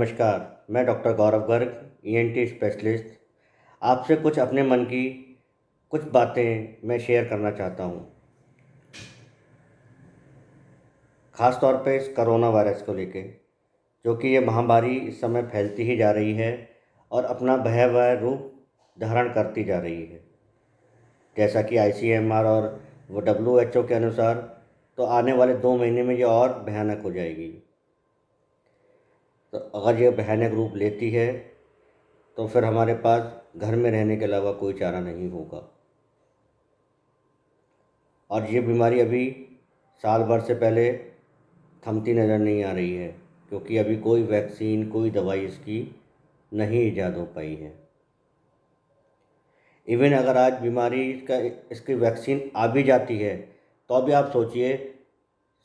नमस्कार। मैं डॉक्टर गौरव Garg, ENT specialist, आपसे कुछ अपने मन की कुछ बातें मैं शेयर करना चाहता हूँ। ख़ास तौर पे इस करोना वायरस को लेके, जो कि ये महामारी इस समय फैलती ही जा रही है और अपना भयावह रूप धारण करती जा रही है। जैसा कि आईसीएमआर और डब्ल्यूएचओ के अनुसार तो आने वाले 2 महीने में ये और भयानक हो जाएगी। तो अगर ये भयानक रूप लेती है तो फिर हमारे पास घर में रहने के अलावा कोई चारा नहीं होगा। और ये बीमारी अभी साल भर से पहले थमती नज़र नहीं आ रही है, क्योंकि अभी कोई वैक्सीन, कोई दवाई इसकी नहीं ईजाद हो पाई है। इवन अगर आज बीमारी का इसकी वैक्सीन आ भी जाती है तो अभी आप सोचिए,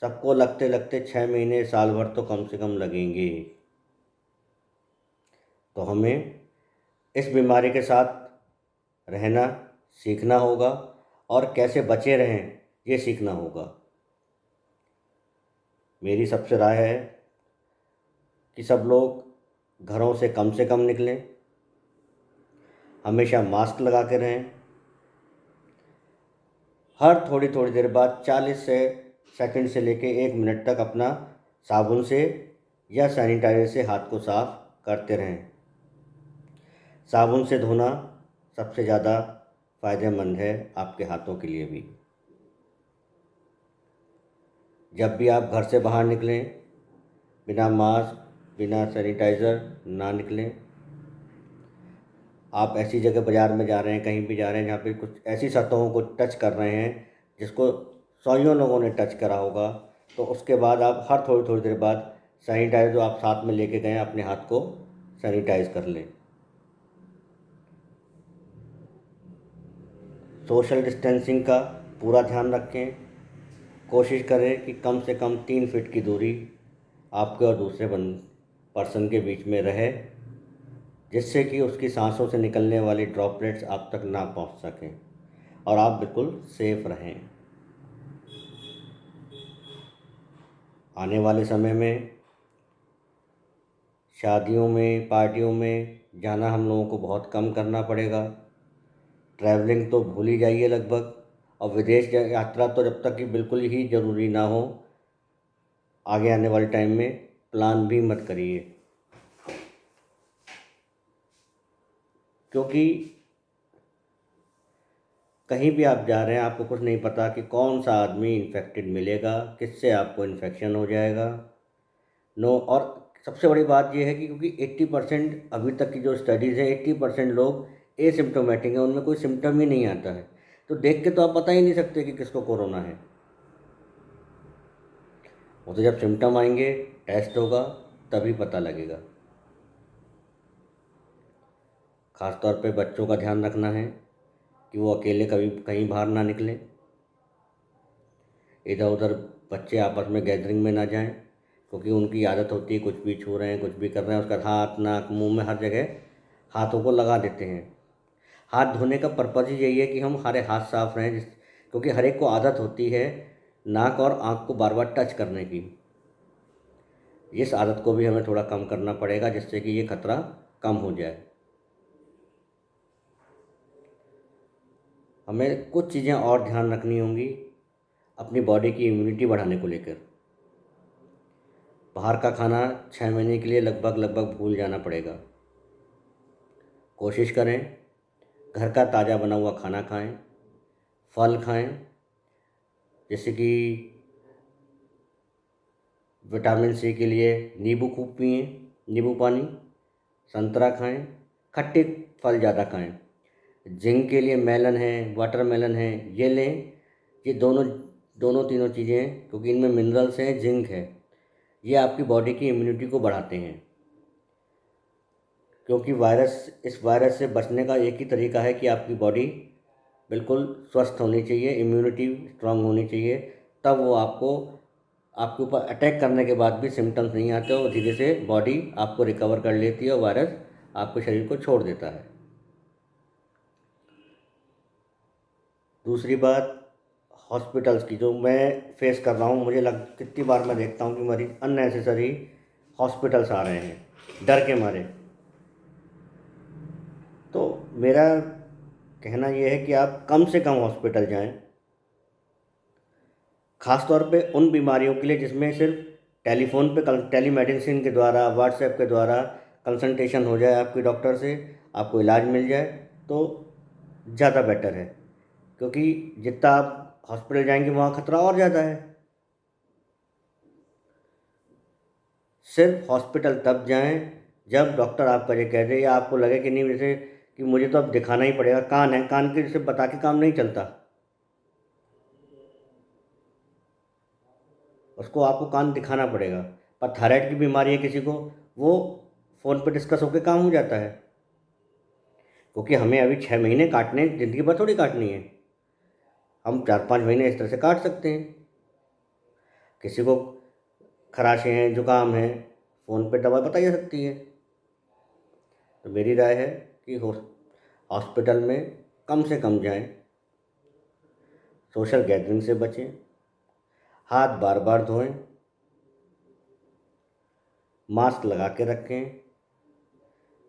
सबको लगते लगते 6 महीने, साल भर तो कम से कम लगेंगे। तो हमें इस बीमारी के साथ रहना सीखना होगा और कैसे बचे रहें ये सीखना होगा। मेरी सबसे राय है कि सब लोग घरों से कम निकलें, हमेशा मास्क लगा के रहें, हर थोड़ी थोड़ी देर बाद 40 सेकंड से लेके 1 मिनट तक अपना साबुन से या सैनिटाइजर से हाथ को साफ करते रहें। साबुन से धोना सबसे ज़्यादा फ़ायदेमंद है आपके हाथों के लिए भी। जब भी आप घर से बाहर निकलें, बिना मास्क, बिना सैनिटाइज़र ना निकलें। आप ऐसी जगह बाज़ार में जा रहे हैं, कहीं भी जा रहे हैं जहाँ पे कुछ ऐसी सतहों को टच कर रहे हैं जिसको सौयों लोगों ने टच करा होगा, तो उसके बाद आप हर थोड़ी थोड़ी देर बाद सैनिटाइज़र जो आप साथ में लेके गए अपने हाथ को सैनिटाइज़ कर लें। सोशल डिस्टेंसिंग का पूरा ध्यान रखें। कोशिश करें कि कम से कम 3 फीट की दूरी आपके और दूसरे पर्सन के बीच में रहे, जिससे कि उसकी सांसों से निकलने वाली ड्रॉपलेट्स आप तक ना पहुंच सकें और आप बिल्कुल सेफ रहें। आने वाले समय में शादियों में, पार्टियों में जाना हम लोगों को बहुत कम करना पड़ेगा। ट्रैवलिंग तो भूल ही जाइए लगभग, और विदेश यात्रा तो जब तक कि बिल्कुल ही ज़रूरी ना हो, आगे आने वाले टाइम में प्लान भी मत करिए, क्योंकि कहीं भी आप जा रहे हैं आपको कुछ नहीं पता कि कौन सा आदमी इन्फेक्टेड मिलेगा, किससे आपको इन्फेक्शन हो जाएगा। और सबसे बड़ी बात यह है कि क्योंकि 80% अभी तक की जो स्टडीज़ है, 80% लोग एसिम्प्टोमेटिक हैं, उनमें कोई सिम्टम ही नहीं आता है। तो देख के तो आप बता ही नहीं सकते कि किसको कोरोना है। वो तो जब सिम्टम आएंगे, टेस्ट होगा, तभी पता लगेगा। ख़ास तौर पे बच्चों का ध्यान रखना है कि वो अकेले कभी कहीं बाहर ना निकलें, इधर उधर बच्चे आपस में गैदरिंग में ना जाएं, क्योंकि उनकी आदत होती है कुछ भी छू रहे हैं, कुछ भी कर रहे हैं, उसका हाथ, नाक, मुंह में हर जगह हाथों को लगा देते हैं। हाथ धोने का पर्पज़ ही यही है कि हम हमारे हाथ साफ रहें, क्योंकि हर एक को आदत होती है नाक और आँख को बार बार टच करने की। इस आदत को भी हमें थोड़ा कम करना पड़ेगा, जिससे कि ये खतरा कम हो जाए। हमें कुछ चीज़ें और ध्यान रखनी होंगी अपनी बॉडी की इम्यूनिटी बढ़ाने को लेकर। बाहर का खाना 6 महीने के लिए लगभग भूल जाना पड़ेगा। कोशिश करें घर का ताज़ा बना हुआ खाना खाएं, फल खाएं, जैसे कि विटामिन सी के लिए नींबू खूब पिएं, नींबू पानी, संतरा खाएं, खट्टे फल ज़्यादा खाएं। जिंक के लिए मेलन है, वाटरमेलन है, ये लें। ये दोनों दोनों तीनों चीज़ें, क्योंकि इनमें मिनरल्स हैं, जिंक है, ये आपकी बॉडी की इम्यूनिटी को बढ़ाते हैं। क्योंकि इस वायरस से बचने का एक ही तरीका है कि आपकी बॉडी बिल्कुल स्वस्थ होनी चाहिए, इम्यूनिटी स्ट्रांग होनी चाहिए, तब वो आपके ऊपर अटैक करने के बाद भी सिम्टम्स नहीं आते और धीरे से बॉडी आपको रिकवर कर लेती है और वायरस आपके शरीर को छोड़ देता है। दूसरी बात, हॉस्पिटल्स की जो मैं फेस कर रहा हूँ, कितनी बार मैं देखता हूँ कि मरीज़ अननेसेसरी हॉस्पिटल्स आ रहे हैं। डर के मारे। तो मेरा कहना यह है कि आप कम से कम हॉस्पिटल जाएं, ख़ास तौर पे उन बीमारियों के लिए जिसमें सिर्फ टेलीफ़ोन पे टेलीमेडिसिन के द्वारा, व्हाट्सएप के द्वारा कंसल्टेशन हो जाए आपके डॉक्टर से, आपको इलाज मिल जाए तो ज़्यादा बेटर है। क्योंकि जितना आप हॉस्पिटल जाएंगे वहाँ खतरा और ज़्यादा है। सिर्फ हॉस्पिटल तब जाएं जब डॉक्टर आपका ये कह दे या आपको लगे कि नहीं, वैसे कि मुझे तो अब दिखाना ही पड़ेगा, कान है, कान के सिर्फ बता के काम नहीं चलता, उसको आपको कान दिखाना पड़ेगा। पर थायराइड की बीमारी है किसी को, वो फ़ोन पे डिस्कस होकर काम हो जाता है। क्योंकि हमें अभी 6 महीने काटने, ज़िंदगी भर थोड़ी काटनी है। हम 4-5 महीने इस तरह से काट सकते हैं। किसी को खराशे हैं, जुकाम है, फ़ोन पे दवा बताई जा सकती है। तो मेरी राय है कि हॉस्पिटल में कम से कम जाएं, सोशल गैदरिंग से बचें, हाथ बार बार धोएं, मास्क लगा के रखें।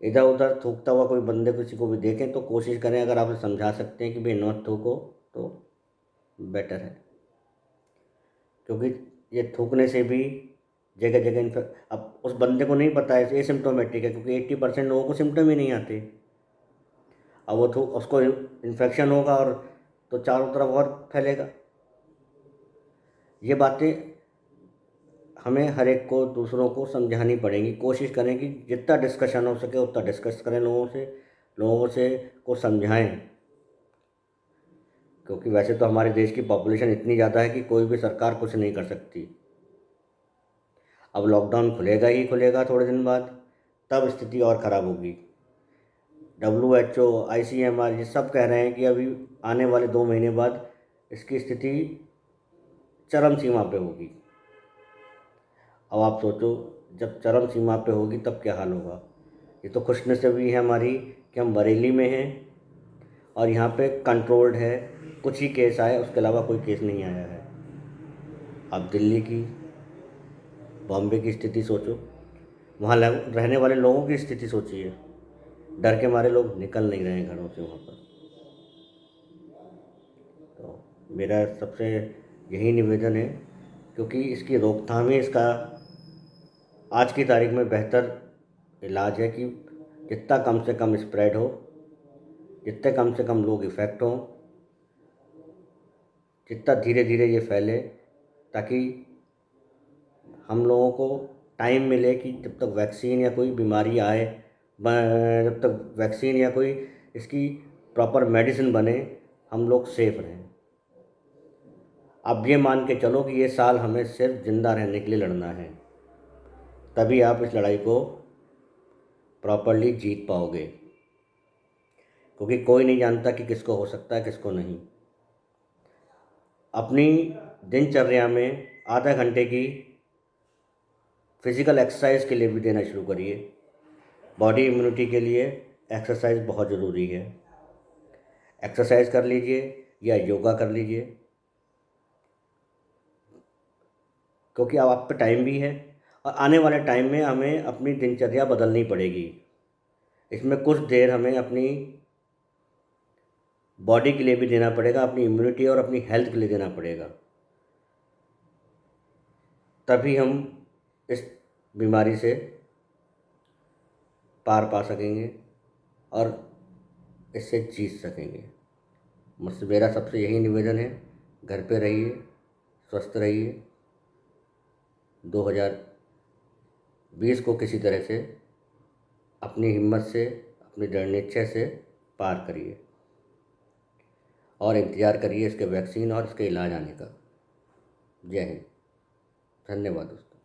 इधर उधर थूकता हुआ कोई बंदे किसी को भी देखें तो कोशिश करें, अगर आप समझा सकते हैं कि भाई नॉट थूको तो बेटर है। क्योंकि ये थूकने से भी जगह जगह अब उस बंदे को नहीं पता है एसिम्टोमेटिक है, क्योंकि 80% लोगों को सिम्टम ही नहीं आते। अब वो उसको इन्फेक्शन होगा और तो चारों तरफ और फैलेगा। ये बातें हमें हर एक को, दूसरों को समझानी पड़ेंगी। कोशिश करें कि जितना डिस्कशन हो सके उतना डिस्कस करें लोगों से को समझाएं। क्योंकि वैसे तो हमारे देश की पॉपुलेशन इतनी ज़्यादा है कि कोई भी सरकार कुछ नहीं कर सकती। अब लॉकडाउन खुलेगा ही खुलेगा थोड़े दिन बाद, तब स्थिति और ख़राब होगी। WHO, ICMR ये सब कह रहे हैं कि अभी आने वाले 2 महीने बाद इसकी स्थिति चरम सीमा पे होगी। अब आप सोचो, जब चरम सीमा पे होगी तब क्या हाल होगा। ये तो खुशनसीबी है हमारी कि हम बरेली में हैं और यहाँ पे कंट्रोल्ड है, कुछ ही केस आए, उसके अलावा कोई केस नहीं आया है। अब दिल्ली की, बॉम्बे की स्थिति सोचो, वहाँ रहने वाले लोगों की स्थिति सोचिए। डर के मारे लोग निकल नहीं रहे हैं घरों से वहाँ पर। तो मेरा सबसे यही निवेदन है, क्योंकि इसकी रोकथाम ही इसका आज की तारीख में बेहतर इलाज है कि जितना कम से कम स्प्रेड हो, जितने कम से कम लोग इफ़ेक्ट हों, जितना धीरे धीरे ये फैले, ताकि हम लोगों को टाइम मिले कि जब तक वैक्सीन या कोई बीमारी आए, जब तक वैक्सीन या कोई इसकी प्रॉपर मेडिसिन बने, हम लोग सेफ रहें। अब ये मान के चलो कि ये साल हमें सिर्फ ज़िंदा रहने के लिए लड़ना है, तभी आप इस लड़ाई को प्रॉपरली जीत पाओगे। क्योंकि कोई नहीं जानता कि किसको हो सकता है, किसको नहीं। अपनी दिनचर्या में आधा घंटे की फिज़िकल एक्सरसाइज के लिए भी देना शुरू करिए। बॉडी इम्यूनिटी के लिए एक्सरसाइज बहुत ज़रूरी है। एक्सरसाइज कर लीजिए या योगा कर लीजिए, क्योंकि अब आप पे टाइम भी है और आने वाले टाइम में हमें अपनी दिनचर्या बदलनी पड़ेगी। इसमें कुछ देर हमें अपनी बॉडी के लिए भी देना पड़ेगा, अपनी इम्यूनिटी और अपनी हेल्थ के लिए देना पड़ेगा। तभी हम इस बीमारी से पार पा सकेंगे और इससे जीत सकेंगे। मुझसे मेरा सबसे यही निवेदन है, घर पे रहिए, स्वस्थ रहिए। 2020 को किसी तरह से अपनी हिम्मत से, अपनी दृढ़ निश्चय से पार करिए और इंतज़ार करिए इसके वैक्सीन और इसके इलाज आने का। जय हिंद। धन्यवाद दोस्तों।